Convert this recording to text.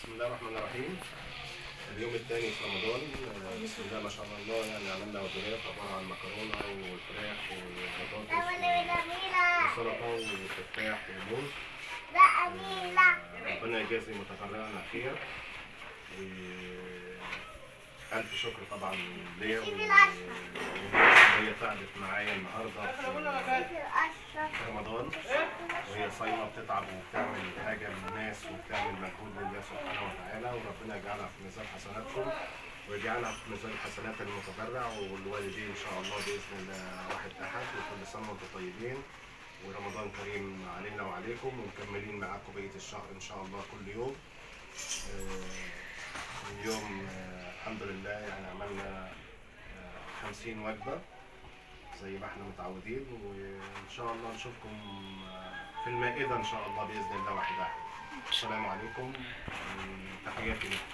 بسم الله الرحمن الرحيم. اليوم الثاني في رمضان. بسم الله ما شاء الله، يعني عملنا وجبات عبارة عن مكرونة وفراخ وبطاطس وسلطة وتفاح وموز. ربنا يجازي متطوعنا خير، وألف شكر طبعا ليا وهي تعبت معايا النهارده في رمضان، وهي صايمه بتتعب وبتعمل حاجه للناس وبتعمل مجهود لله سبحانه وتعالى، وربنا يجعلها في ميزان حسناتكم ويجعلها في ميزان حسنات المتبرع والوالدين ان شاء الله باذن الله واحد احد. وكل سنه وانتم طيبين، ورمضان كريم علينا وعليكم، ومكملين معاكم بقيه الشهر ان شاء الله كل يوم. اليوم الحمد لله يعني عملنا 50 وجبه زي ما احنا متعودين، وان شاء الله نشوفكم في المائده ان شاء الله باذن الله واحد احد. السلام عليكم، تحياتي لكم.